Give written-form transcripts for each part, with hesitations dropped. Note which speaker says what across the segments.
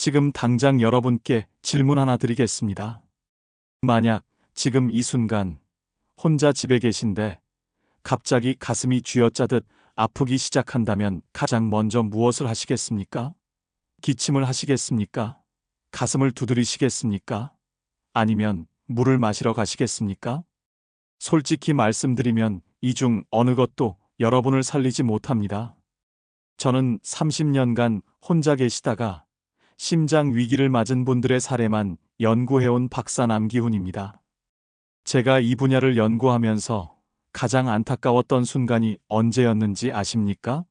Speaker 1: 지금 당장 여러분께 질문 하나 드리겠습니다. 만약 지금 이 순간 혼자 집에 계신데 갑자기 가슴이 쥐어짜듯 아프기 시작한다면 가장 먼저 무엇을 하시겠습니까? 기침을 하시겠습니까? 가슴을 두드리시겠습니까? 아니면 물을 마시러 가시겠습니까? 솔직히 말씀드리면 이 중 어느 것도 여러분을 살리지 못합니다. 저는 30년간 혼자 계시다가 심장 위기를 맞은 분들의 사례만 연구해온 박사 남기훈입니다. 제가 이 분야를 연구하면서 가장 안타까웠던 순간이 언제였는지 아십니까?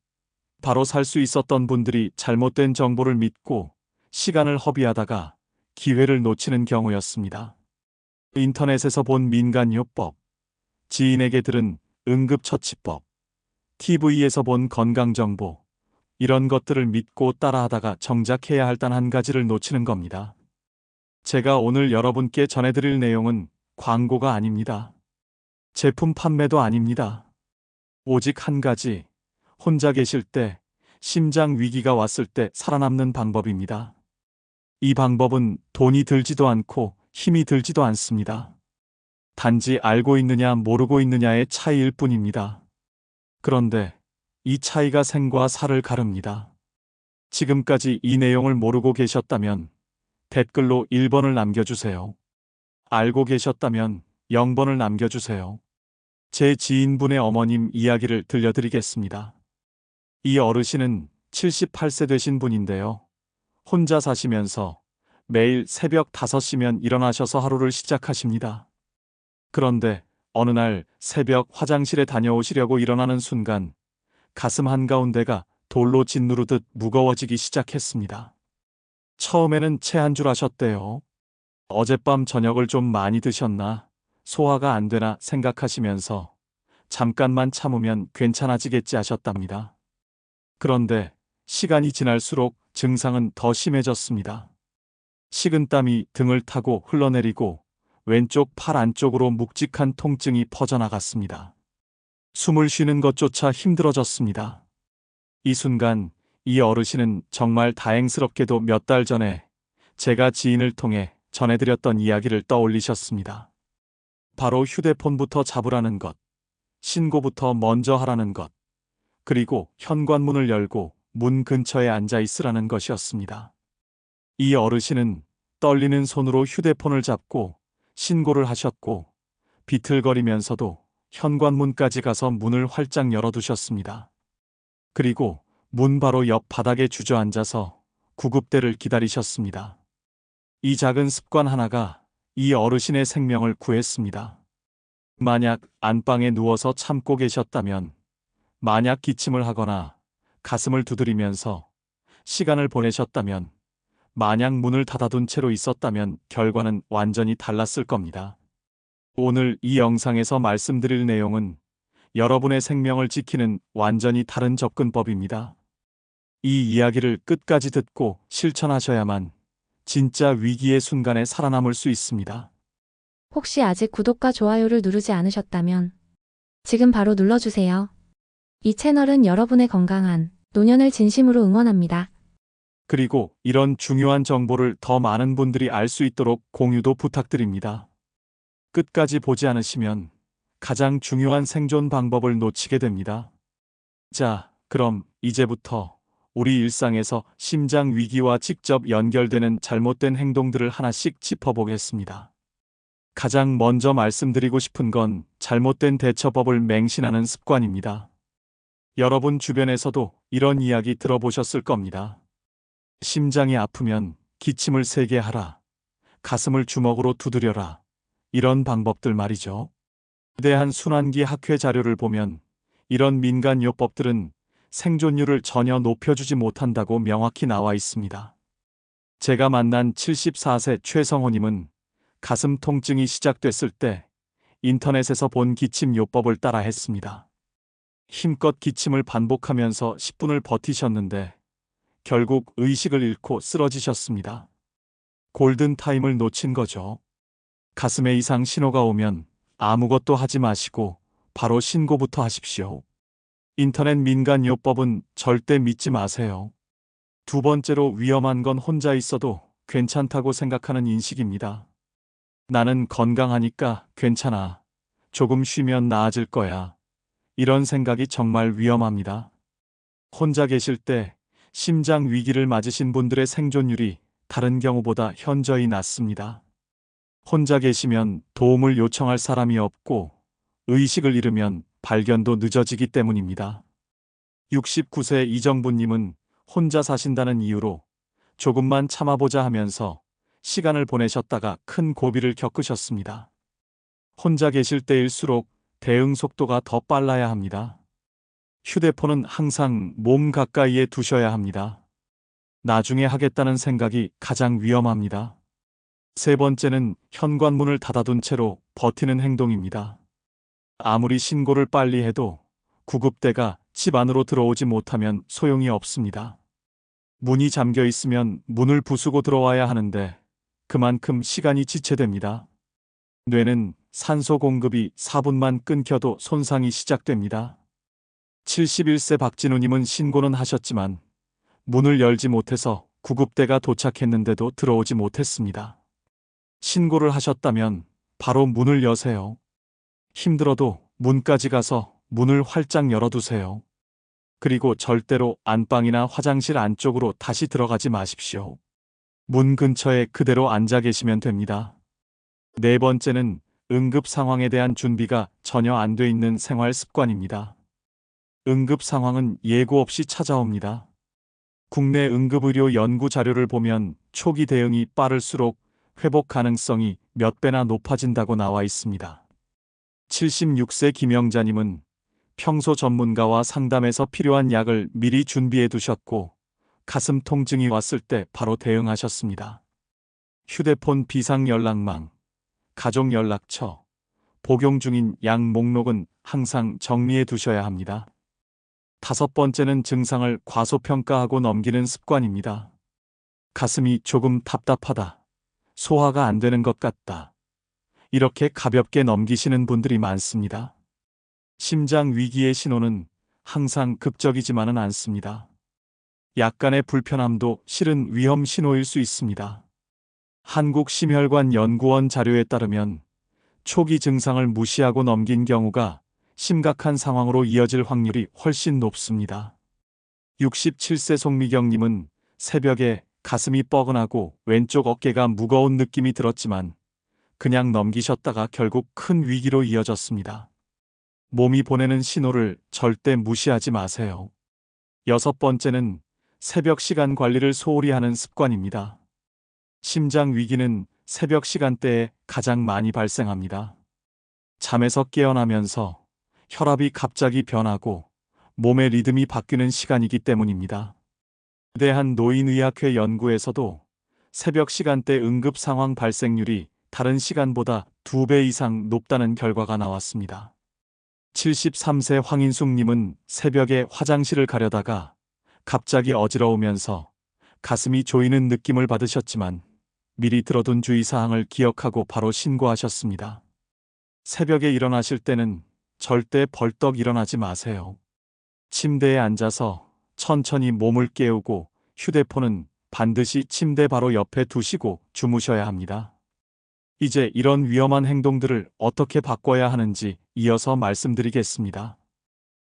Speaker 1: 바로 살 수 있었던 분들이 잘못된 정보를 믿고 시간을 허비하다가 기회를 놓치는 경우였습니다. 인터넷에서 본 민간요법, 지인에게 들은 응급처치법, TV에서 본 건강정보, 이런 것들을 믿고 따라하다가 정작 해야 할 단 한 가지를 놓치는 겁니다. 제가 오늘 여러분께 전해드릴 내용은 광고가 아닙니다. 제품 판매도 아닙니다. 오직 한 가지, 혼자 계실 때, 심장 위기가 왔을 때 살아남는 방법입니다. 이 방법은 돈이 들지도 않고 힘이 들지도 않습니다. 단지 알고 있느냐 모르고 있느냐의 차이일 뿐입니다. 그런데 이 차이가 생과 사를 가릅니다. 지금까지 이 내용을 모르고 계셨다면 댓글로 1번을 남겨주세요. 알고 계셨다면 0번을 남겨주세요. 제 지인분의 어머님 이야기를 들려드리겠습니다. 이 어르신은 78세 되신 분인데요. 혼자 사시면서 매일 새벽 5시면 일어나셔서 하루를 시작하십니다. 그런데 어느 날 새벽 화장실에 다녀오시려고 일어나는 순간 가슴 한가운데가 돌로 짓누르듯 무거워지기 시작했습니다. 처음에는 체한 줄 아셨대요. 어젯밤 저녁을 좀 많이 드셨나, 소화가 안 되나 생각하시면서 잠깐만 참으면 괜찮아지겠지 하셨답니다. 그런데 시간이 지날수록 증상은 더 심해졌습니다. 식은땀이 등을 타고 흘러내리고 왼쪽 팔 안쪽으로 묵직한 통증이 퍼져나갔습니다. 숨을 쉬는 것조차 힘들어졌습니다. 이 순간 이 어르신은 정말 다행스럽게도 몇 달 전에 제가 지인을 통해 전해드렸던 이야기를 떠올리셨습니다. 바로 휴대폰부터 잡으라는 것, 신고부터 먼저 하라는 것, 그리고 현관문을 열고 문 근처에 앉아 있으라는 것이었습니다. 이 어르신은 떨리는 손으로 휴대폰을 잡고 신고를 하셨고 비틀거리면서도 현관문까지 가서 문을 활짝 열어두셨습니다. 그리고 문 바로 옆 바닥에 주저앉아서 구급대를 기다리셨습니다. 이 작은 습관 하나가 이 어르신의 생명을 구했습니다. 만약 안방에 누워서 참고 계셨다면, 만약 기침을 하거나 가슴을 두드리면서 시간을 보내셨다면, 만약 문을 닫아둔 채로 있었다면 결과는 완전히 달랐을 겁니다. 오늘 이 영상에서 말씀드릴 내용은 여러분의 생명을 지키는 완전히 다른 접근법입니다. 이 이야기를 끝까지 듣고 실천하셔야만 진짜 위기의 순간에 살아남을 수 있습니다.
Speaker 2: 혹시 아직 구독과 좋아요를 누르지 않으셨다면 지금 바로 눌러주세요. 이 채널은 여러분의 건강한 노년을 진심으로 응원합니다.
Speaker 1: 그리고 이런 중요한 정보를 더 많은 분들이 알 수 있도록 공유도 부탁드립니다. 끝까지 보지 않으시면 가장 중요한 생존 방법을 놓치게 됩니다. 자, 그럼 이제부터 우리 일상에서 심장 위기와 직접 연결되는 잘못된 행동들을 하나씩 짚어보겠습니다. 가장 먼저 말씀드리고 싶은 건 잘못된 대처법을 맹신하는 습관입니다. 여러분 주변에서도 이런 이야기 들어보셨을 겁니다. 심장이 아프면 기침을 세게 하라, 가슴을 주먹으로 두드려라, 이런 방법들 말이죠. 대한 순환기 학회 자료를 보면 이런 민간요법들은 생존율을 전혀 높여주지 못한다고 명확히 나와 있습니다. 제가 만난 74세 최성호님은 가슴 통증이 시작됐을 때 인터넷에서 본 기침요법을 따라 했습니다. 힘껏 기침을 반복하면서 10분을 버티셨는데 결국 의식을 잃고 쓰러지셨습니다. 골든타임을 놓친 거죠. 가슴에 이상 신호가 오면 아무것도 하지 마시고 바로 신고부터 하십시오. 인터넷 민간요법은 절대 믿지 마세요. 두 번째로 위험한 건 혼자 있어도 괜찮다고 생각하는 인식입니다. 나는 건강하니까 괜찮아. 조금 쉬면 나아질 거야. 이런 생각이 정말 위험합니다. 혼자 계실 때 심장 위기를 맞으신 분들의 생존율이 다른 경우보다 현저히 낮습니다. 혼자 계시면 도움을 요청할 사람이 없고 의식을 잃으면 발견도 늦어지기 때문입니다. 69세 이정부님은 혼자 사신다는 이유로 조금만 참아보자 하면서 시간을 보내셨다가 큰 고비를 겪으셨습니다. 혼자 계실 때일수록 대응 속도가 더 빨라야 합니다. 휴대폰은 항상 몸 가까이에 두셔야 합니다. 나중에 하겠다는 생각이 가장 위험합니다. 세 번째는 현관문을 닫아둔 채로 버티는 행동입니다. 아무리 신고를 빨리 해도 구급대가 집 안으로 들어오지 못하면 소용이 없습니다. 문이 잠겨 있으면 문을 부수고 들어와야 하는데 그만큼 시간이 지체됩니다. 뇌는 산소 공급이 4분만 끊겨도 손상이 시작됩니다. 71세 박진우님은 신고는 하셨지만 문을 열지 못해서 구급대가 도착했는데도 들어오지 못했습니다. 신고를 하셨다면 바로 문을 여세요. 힘들어도 문까지 가서 문을 활짝 열어두세요. 그리고 절대로 안방이나 화장실 안쪽으로 다시 들어가지 마십시오. 문 근처에 그대로 앉아 계시면 됩니다. 네 번째는 응급 상황에 대한 준비가 전혀 안 돼 있는 생활 습관입니다. 응급 상황은 예고 없이 찾아옵니다. 국내 응급의료 연구 자료를 보면 초기 대응이 빠를수록 회복 가능성이 몇 배나 높아진다고 나와 있습니다. 76세 김영자님은 평소 전문가와 상담해서 필요한 약을 미리 준비해 두셨고 가슴 통증이 왔을 때 바로 대응하셨습니다. 휴대폰 비상 연락망, 가족 연락처, 복용 중인 약 목록은 항상 정리해 두셔야 합니다. 다섯 번째는 증상을 과소평가하고 넘기는 습관입니다. 가슴이 조금 답답하다. 소화가 안 되는 것 같다. 이렇게 가볍게 넘기시는 분들이 많습니다. 심장 위기의 신호는 항상 극적이지만은 않습니다. 약간의 불편함도 실은 위험 신호일 수 있습니다. 한국심혈관연구원 자료에 따르면 초기 증상을 무시하고 넘긴 경우가 심각한 상황으로 이어질 확률이 훨씬 높습니다. 67세 송미경님은 새벽에 가슴이 뻐근하고 왼쪽 어깨가 무거운 느낌이 들었지만 그냥 넘기셨다가 결국 큰 위기로 이어졌습니다. 몸이 보내는 신호를 절대 무시하지 마세요. 여섯 번째는 새벽 시간 관리를 소홀히 하는 습관입니다. 심장 위기는 새벽 시간대에 가장 많이 발생합니다. 잠에서 깨어나면서 혈압이 갑자기 변하고 몸의 리듬이 바뀌는 시간이기 때문입니다. 대한 노인의학회 연구에서도 새벽 시간대 응급 상황 발생률이 다른 시간보다 2배 이상 높다는 결과가 나왔습니다. 73세 황인숙님은 새벽에 화장실을 가려다가 갑자기 어지러우면서 가슴이 조이는 느낌을 받으셨지만 미리 들어둔 주의사항을 기억하고 바로 신고하셨습니다. 새벽에 일어나실 때는 절대 벌떡 일어나지 마세요. 침대에 앉아서 천천히 몸을 깨우고 휴대폰은 반드시 침대 바로 옆에 두시고 주무셔야 합니다. 이제 이런 위험한 행동들을 어떻게 바꿔야 하는지 이어서 말씀드리겠습니다.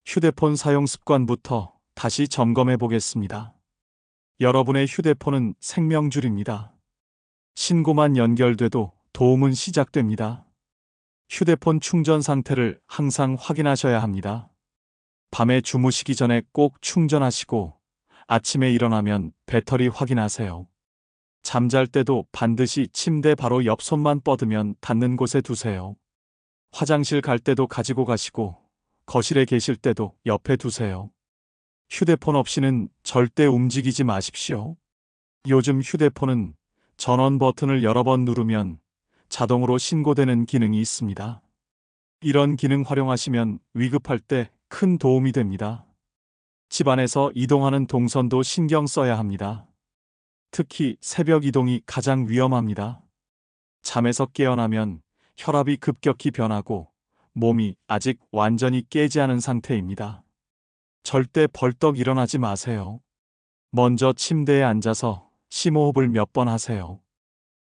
Speaker 1: 휴대폰 사용 습관부터 다시 점검해 보겠습니다. 여러분의 휴대폰은 생명줄입니다. 신고만 연결돼도 도움은 시작됩니다. 휴대폰 충전 상태를 항상 확인하셔야 합니다. 밤에 주무시기 전에 꼭 충전하시고 아침에 일어나면 배터리 확인하세요. 잠잘 때도 반드시 침대 바로 옆 손만 뻗으면 닿는 곳에 두세요. 화장실 갈 때도 가지고 가시고 거실에 계실 때도 옆에 두세요. 휴대폰 없이는 절대 움직이지 마십시오. 요즘 휴대폰은 전원 버튼을 여러 번 누르면 자동으로 신고되는 기능이 있습니다. 이런 기능 활용하시면 위급할 때 큰 도움이 됩니다. 집안에서 이동하는 동선도 신경 써야 합니다. 특히 새벽 이동이 가장 위험합니다. 잠에서 깨어나면 혈압이 급격히 변하고 몸이 아직 완전히 깨지 않은 상태입니다. 절대 벌떡 일어나지 마세요. 먼저 침대에 앉아서 심호흡을 몇 번 하세요.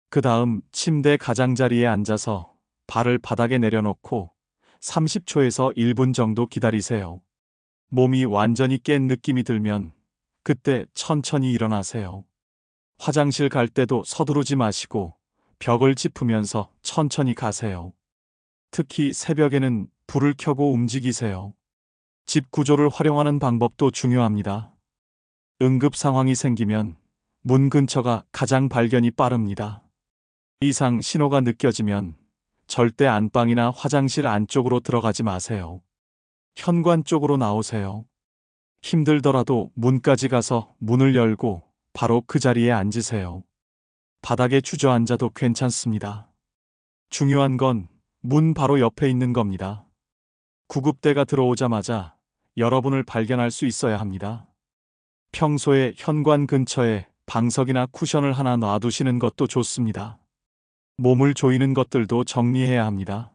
Speaker 1: 그 다음 침대 가장자리에 앉아서 발을 바닥에 내려놓고 30초에서 1분 정도 기다리세요. 몸이 완전히 깬 느낌이 들면 그때 천천히 일어나세요. 화장실 갈 때도 서두르지 마시고 벽을 짚으면서 천천히 가세요. 특히 새벽에는 불을 켜고 움직이세요. 집 구조를 활용하는 방법도 중요합니다. 응급 상황이 생기면 문 근처가 가장 발견이 빠릅니다. 이상 신호가 느껴지면 절대 안방이나 화장실 안쪽으로 들어가지 마세요. 현관 쪽으로 나오세요. 힘들더라도 문까지 가서 문을 열고 바로 그 자리에 앉으세요. 바닥에 주저앉아도 괜찮습니다. 중요한 건 문 바로 옆에 있는 겁니다. 구급대가 들어오자마자 여러분을 발견할 수 있어야 합니다. 평소에 현관 근처에 방석이나 쿠션을 하나 놔두시는 것도 좋습니다. 몸을 조이는 것들도 정리해야 합니다.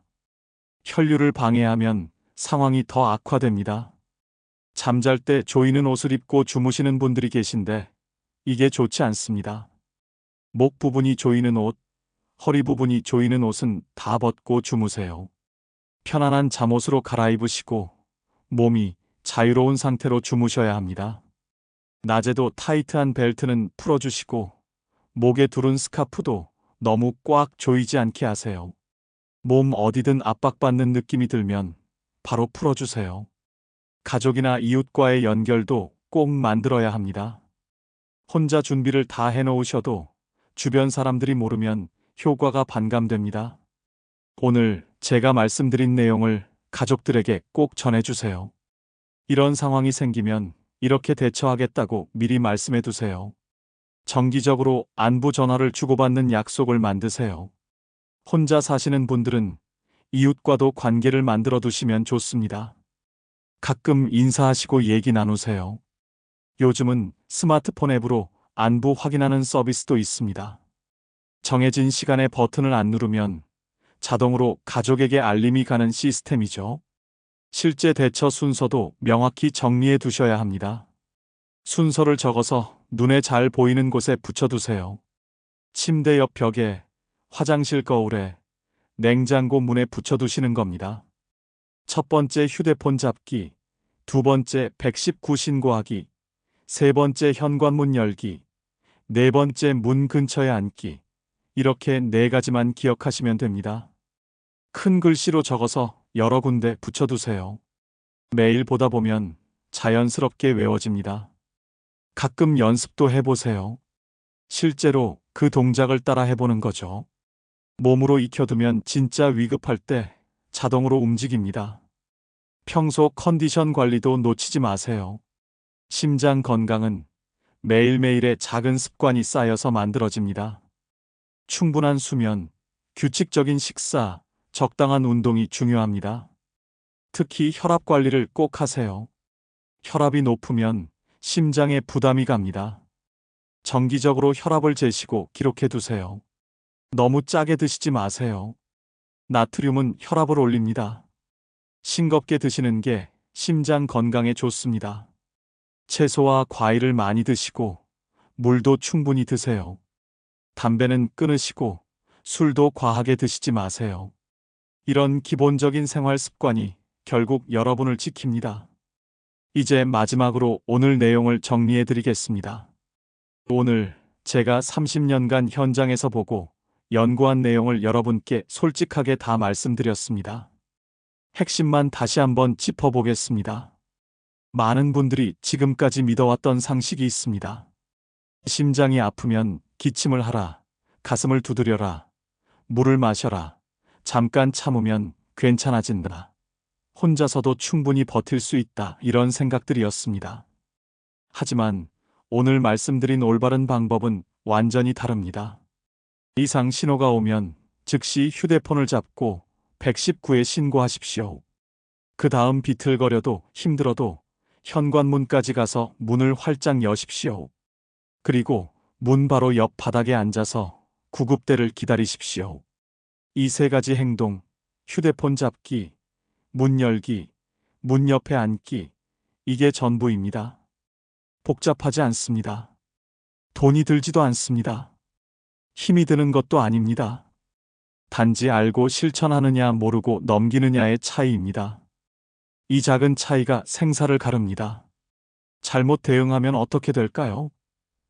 Speaker 1: 혈류를 방해하면 상황이 더 악화됩니다. 잠잘 때 조이는 옷을 입고 주무시는 분들이 계신데 이게 좋지 않습니다. 목 부분이 조이는 옷, 허리 부분이 조이는 옷은 다 벗고 주무세요. 편안한 잠옷으로 갈아입으시고 몸이 자유로운 상태로 주무셔야 합니다. 낮에도 타이트한 벨트는 풀어주시고 목에 두른 스카프도 너무 꽉 조이지 않게 하세요. 몸 어디든 압박받는 느낌이 들면 바로 풀어주세요. 가족이나 이웃과의 연결도 꼭 만들어야 합니다. 혼자 준비를 다 해놓으셔도 주변 사람들이 모르면 효과가 반감됩니다. 오늘 제가 말씀드린 내용을 가족들에게 꼭 전해주세요. 이런 상황이 생기면 이렇게 대처하겠다고 미리 말씀해 두세요. 정기적으로 안부 전화를 주고받는 약속을 만드세요. 혼자 사시는 분들은 이웃과도 관계를 만들어 두시면 좋습니다. 가끔 인사하시고 얘기 나누세요. 요즘은 스마트폰 앱으로 안부 확인하는 서비스도 있습니다. 정해진 시간에 버튼을 안 누르면 자동으로 가족에게 알림이 가는 시스템이죠. 실제 대처 순서도 명확히 정리해 두셔야 합니다. 순서를 적어서 눈에 잘 보이는 곳에 붙여두세요. 침대 옆 벽에, 화장실 거울에, 냉장고 문에 붙여두시는 겁니다. 첫 번째 휴대폰 잡기, 두 번째 119 신고하기, 세 번째 현관문 열기, 네 번째 문 근처에 앉기. 이렇게 네 가지만 기억하시면 됩니다. 큰 글씨로 적어서 여러 군데 붙여두세요. 매일 보다 보면 자연스럽게 외워집니다. 가끔 연습도 해보세요. 실제로 그 동작을 따라 해보는 거죠. 몸으로 익혀두면 진짜 위급할 때 자동으로 움직입니다. 평소 컨디션 관리도 놓치지 마세요. 심장 건강은 매일매일의 작은 습관이 쌓여서 만들어집니다. 충분한 수면, 규칙적인 식사, 적당한 운동이 중요합니다. 특히 혈압 관리를 꼭 하세요. 혈압이 높으면 심장에 부담이 갑니다. 정기적으로 혈압을 재시고 기록해 두세요. 너무 짜게 드시지 마세요. 나트륨은 혈압을 올립니다. 싱겁게 드시는 게 심장 건강에 좋습니다. 채소와 과일을 많이 드시고 물도 충분히 드세요. 담배는 끊으시고 술도 과하게 드시지 마세요. 이런 기본적인 생활 습관이 결국 여러분을 지킵니다. 이제 마지막으로 오늘 내용을 정리해 드리겠습니다. 오늘 제가 30년간 현장에서 보고 연구한 내용을 여러분께 솔직하게 다 말씀드렸습니다. 핵심만 다시 한번 짚어보겠습니다. 많은 분들이 지금까지 믿어왔던 상식이 있습니다. 심장이 아프면 기침을 하라, 가슴을 두드려라, 물을 마셔라, 잠깐 참으면 괜찮아진다. 혼자서도 충분히 버틸 수 있다. 이런 생각들이었습니다. 하지만 오늘 말씀드린 올바른 방법은 완전히 다릅니다. 이상 신호가 오면 즉시 휴대폰을 잡고 119에 신고하십시오. 그 다음 비틀거려도 힘들어도 현관문까지 가서 문을 활짝 여십시오. 그리고 문 바로 옆 바닥에 앉아서 구급대를 기다리십시오. 이 세 가지 행동, 휴대폰 잡기, 문 열기, 문 옆에 앉기, 이게 전부입니다. 복잡하지 않습니다. 돈이 들지도 않습니다. 힘이 드는 것도 아닙니다. 단지 알고 실천하느냐 모르고 넘기느냐의 차이입니다. 이 작은 차이가 생사를 가릅니다. 잘못 대응하면 어떻게 될까요?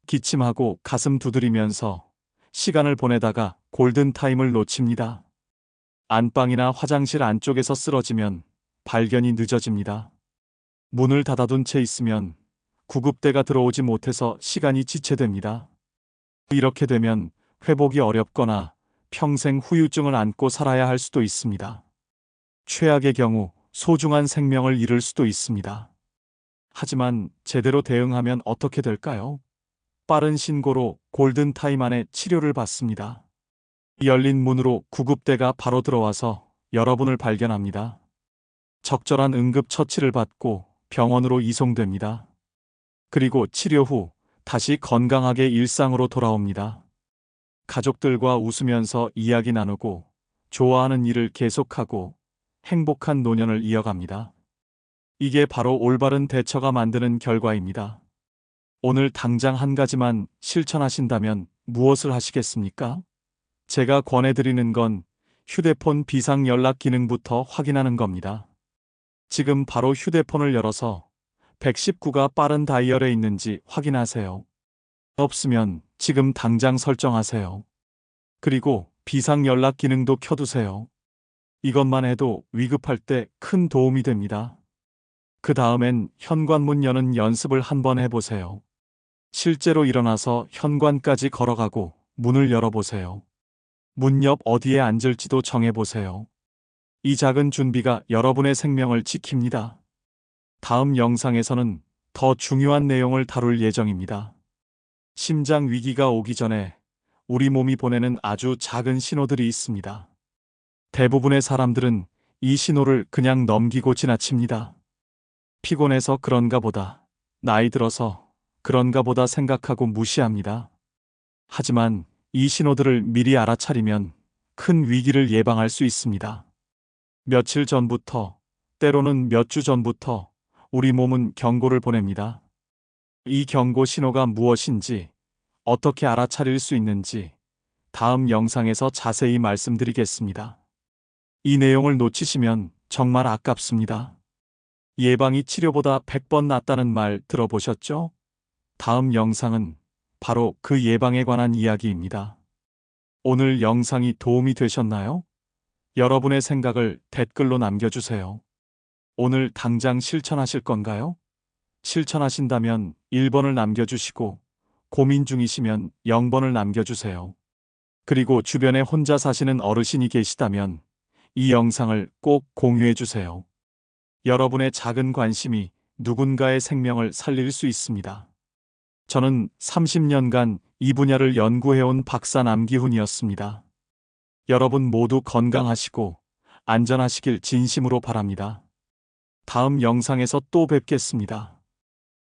Speaker 1: 기침하고 가슴 두드리면서 시간을 보내다가 골든타임을 놓칩니다. 안방이나 화장실 안쪽에서 쓰러지면 발견이 늦어집니다. 문을 닫아둔 채 있으면 구급대가 들어오지 못해서 시간이 지체됩니다. 이렇게 되면 회복이 어렵거나 평생 후유증을 안고 살아야 할 수도 있습니다. 최악의 경우 소중한 생명을 잃을 수도 있습니다. 하지만 제대로 대응하면 어떻게 될까요? 빠른 신고로 골든타임 안에 치료를 받습니다. 열린 문으로 구급대가 바로 들어와서 여러분을 발견합니다. 적절한 응급처치를 받고 병원으로 이송됩니다. 그리고 치료 후 다시 건강하게 일상으로 돌아옵니다. 가족들과 웃으면서 이야기 나누고 좋아하는 일을 계속하고 행복한 노년을 이어갑니다. 이게 바로 올바른 대처가 만드는 결과입니다. 오늘 당장 한 가지만 실천하신다면 무엇을 하시겠습니까? 제가 권해드리는 건 휴대폰 비상 연락 기능부터 확인하는 겁니다. 지금 바로 휴대폰을 열어서 119가 빠른 다이얼에 있는지 확인하세요. 없으면 지금 당장 설정하세요. 그리고 비상 연락 기능도 켜두세요. 이것만 해도 위급할 때 큰 도움이 됩니다. 그 다음엔 현관문 여는 연습을 한번 해보세요. 실제로 일어나서 현관까지 걸어가고 문을 열어보세요. 문 옆 어디에 앉을지도 정해보세요. 이 작은 준비가 여러분의 생명을 지킵니다. 다음 영상에서는 더 중요한 내용을 다룰 예정입니다. 심장 위기가 오기 전에 우리 몸이 보내는 아주 작은 신호들이 있습니다. 대부분의 사람들은 이 신호를 그냥 넘기고 지나칩니다. 피곤해서 그런가 보다, 나이 들어서 그런가 보다 생각하고 무시합니다. 하지만 이 신호들을 미리 알아차리면 큰 위기를 예방할 수 있습니다. 며칠 전부터, 때로는 몇 주 전부터 우리 몸은 경고를 보냅니다. 이 경고 신호가 무엇인지, 어떻게 알아차릴 수 있는지 다음 영상에서 자세히 말씀드리겠습니다. 이 내용을 놓치시면 정말 아깝습니다. 예방이 치료보다 100번 낫다는 말 들어보셨죠? 다음 영상은 바로 그 예방에 관한 이야기입니다. 오늘 영상이 도움이 되셨나요? 여러분의 생각을 댓글로 남겨주세요. 오늘 당장 실천하실 건가요? 실천하신다면 1번을 남겨주시고 고민 중이시면 0번을 남겨주세요. 그리고 주변에 혼자 사시는 어르신이 계시다면 이 영상을 꼭 공유해주세요. 여러분의 작은 관심이 누군가의 생명을 살릴 수 있습니다. 저는 30년간 이 분야를 연구해온 박사 남기훈이었습니다. 여러분 모두 건강하시고 안전하시길 진심으로 바랍니다. 다음 영상에서 또 뵙겠습니다.